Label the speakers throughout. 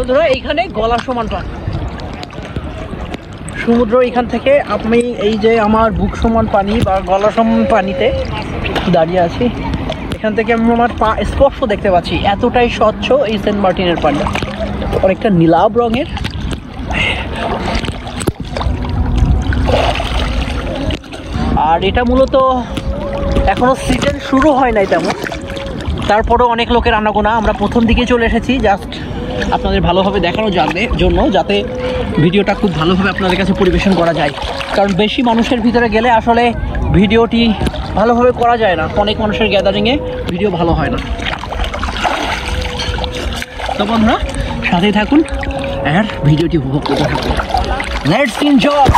Speaker 1: বন্ধুরা এইখানে গলা সমান পানি, সমুদ্র এখান থেকে আমি এই যে আমার বুক সমান পানি বা গলা সমান পানিতে দাঁড়িয়ে আছি, এখান থেকে আমি আমার পা স্পর্শ দেখতে পাচ্ছি, এতটাই স্বচ্ছ এই সেন্ট মার্টিনের পানি, অনেকটা নীলাভ রঙের। আর এটা মূলত এখনো সিজন শুরু হয় নাই তেমন, তারপরেও অনেক লোকের আনাগোনা। আমরা প্রথম দিকে চলে এসেছি জাস্ট আপনাদের ভালোভাবে দেখানোর জন্য, যাতে ভিডিওটা খুব ভালোভাবে আপনাদের কাছে পরিবেশন করা যায়। কারণ বেশি মানুষের ভিতরে গেলে আসলে ভিডিওটি ভালোভাবে করা যায় না, অনেক মানুষের গ্যাদারিংয়ে ভিডিও ভালো হয় না। তো বন্ধুরা সাথেই থাকুন আর ভিডিওটি উপভোগ করতে থাকুন। Let's enjoy.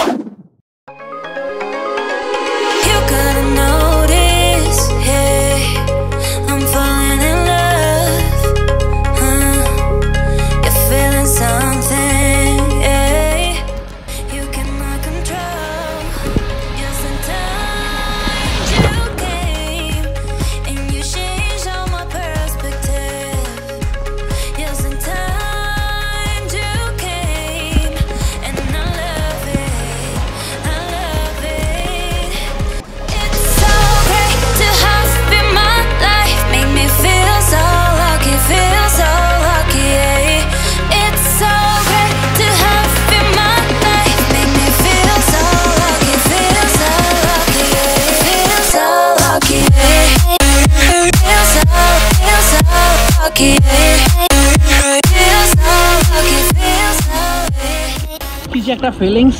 Speaker 1: কি যে একটা ফিলিংস,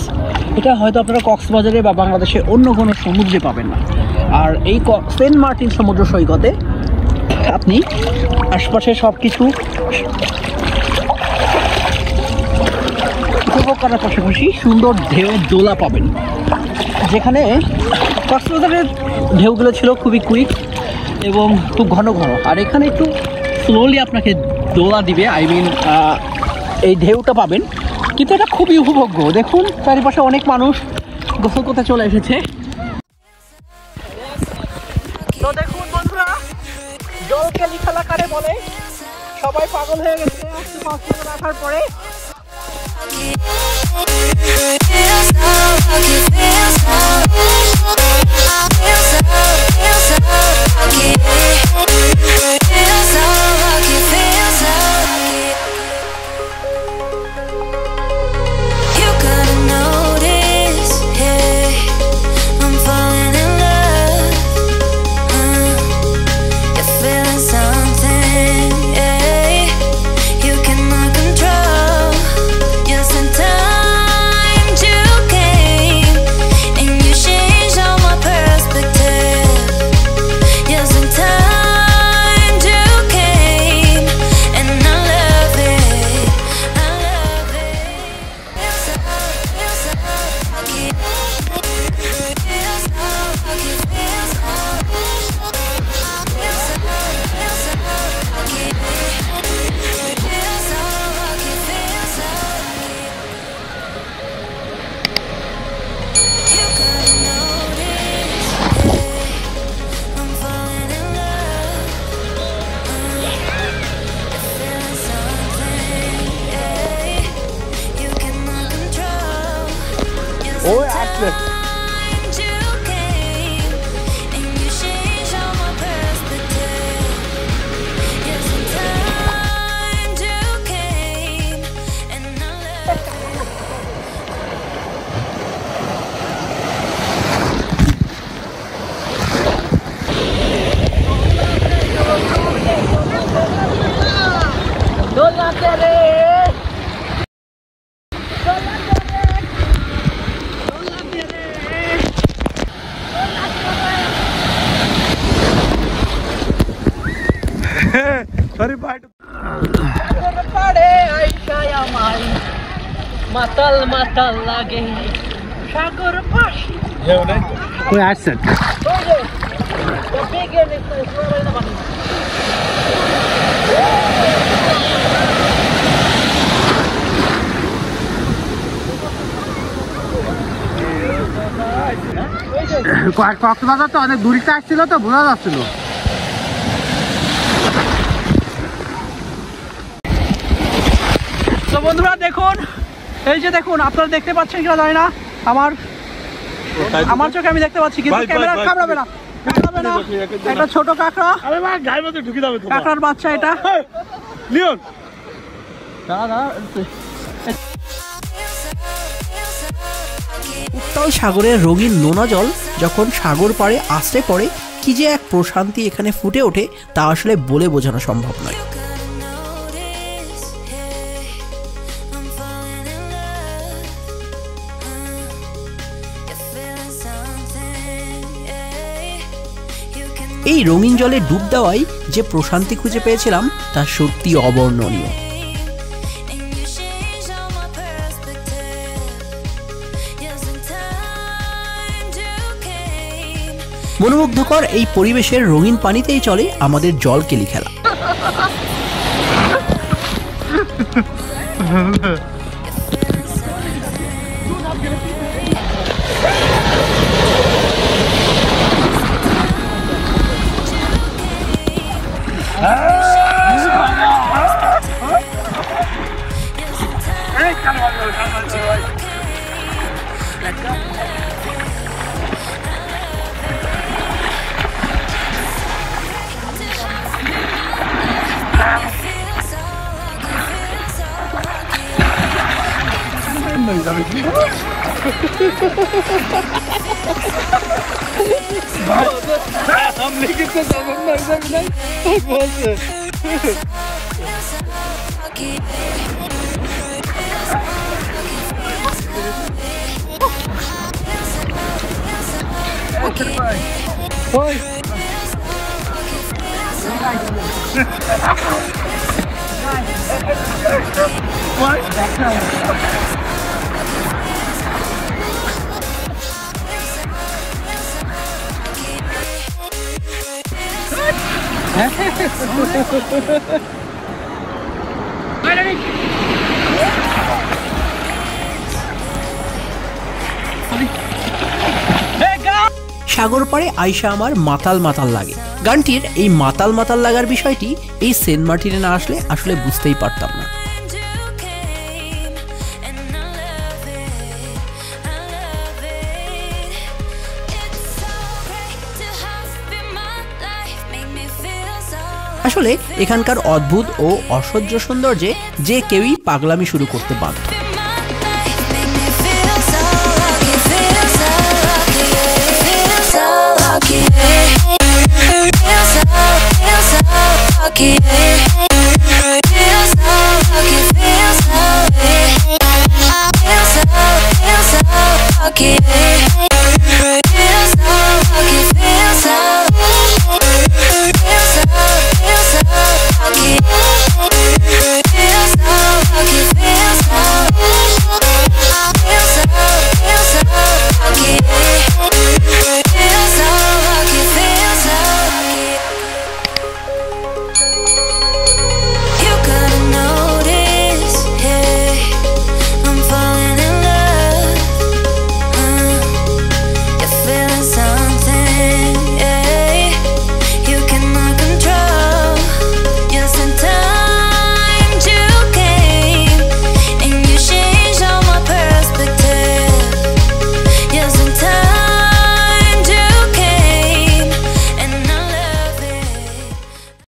Speaker 1: এটা হয়তো আপনারা কক্সবাজারে বা বাংলাদেশে অন্য কোনো সমুদ্রে পাবেন না। আর এই সেন্ট মার্টিন সমুদ্র সৈকতে আপনি আশপাশে সব কিছু উপভোগ করার পাশাপাশি সুন্দর ঢেউয়ের দোলা পাবেন, যেখানে কক্সবাজারের ঢেউগুলো ছিল খুবই কুইক এবং খুব ঘন ঘন, আর এখানে একটু স্লোলি আপনাকে দোলা দিবে, এই ঢেউটা পাবেন। কিন্তু এটা খুবই উপভোগ্য। দেখুন চারিপাশে অনেক মানুষ গোসল করতে চলে এসেছে। তো দেখুন বন্ধুরা, জলকে লিখালা কারে বলে, সবাই পাগল হয়ে গেছে রাখার পরে। Oh, actually.
Speaker 2: Sorry, bye.
Speaker 1: মাতাল মাতাল লাগে সাগর পাশে।
Speaker 2: Who asked it? কক্সবাজার তো অনেক দূরিতে আসছিল তো বোঝা যাচ্ছিল।
Speaker 1: বন্ধুরা দেখুন, এই যে দেখুন, আপনারা দেখতে পাচ্ছেন কিনা জানি না, আমার চোখে আমি দেখতে পাচ্ছি, কিন্তু ক্যামেরা কামড়াবে না, একটা ছোট কাঁকড়া, কাঁকড়ার বাচ্চা এটা। উত্তাল সাগরের রঙিন নোনা জল যখন সাগর পাড়ে আশ্রে পড়ে, কি যে এক প্রশান্তি এখানে ফুটে ওঠে তা আসলে বলে বোঝানো সম্ভব নয়। এই রঙিন জলে ডুব দেওয়াই যে প্রশান্তি খুঁজে পেয়েছিলাম তা সত্যি অবর্ণনীয়। মনোমুগ্ধকর এই পরিবেশের রঙিন পানিতেই চলে আমাদের জল কেলি খেলা। সাগর পাড়ে আইসা আমার মাতাল মাতাল লাগে। গানটির এই মাতাল মাতাল লাগার বিষয়টি এই সেন্ট মার্টিনে না আসলে আসলে বুঝতেই পারতাম না। আসলে এখানকার অদ্ভুত ও অসহ্য সৌন্দর্যে যে কেউই পাগলামি শুরু করতে বাধ্য।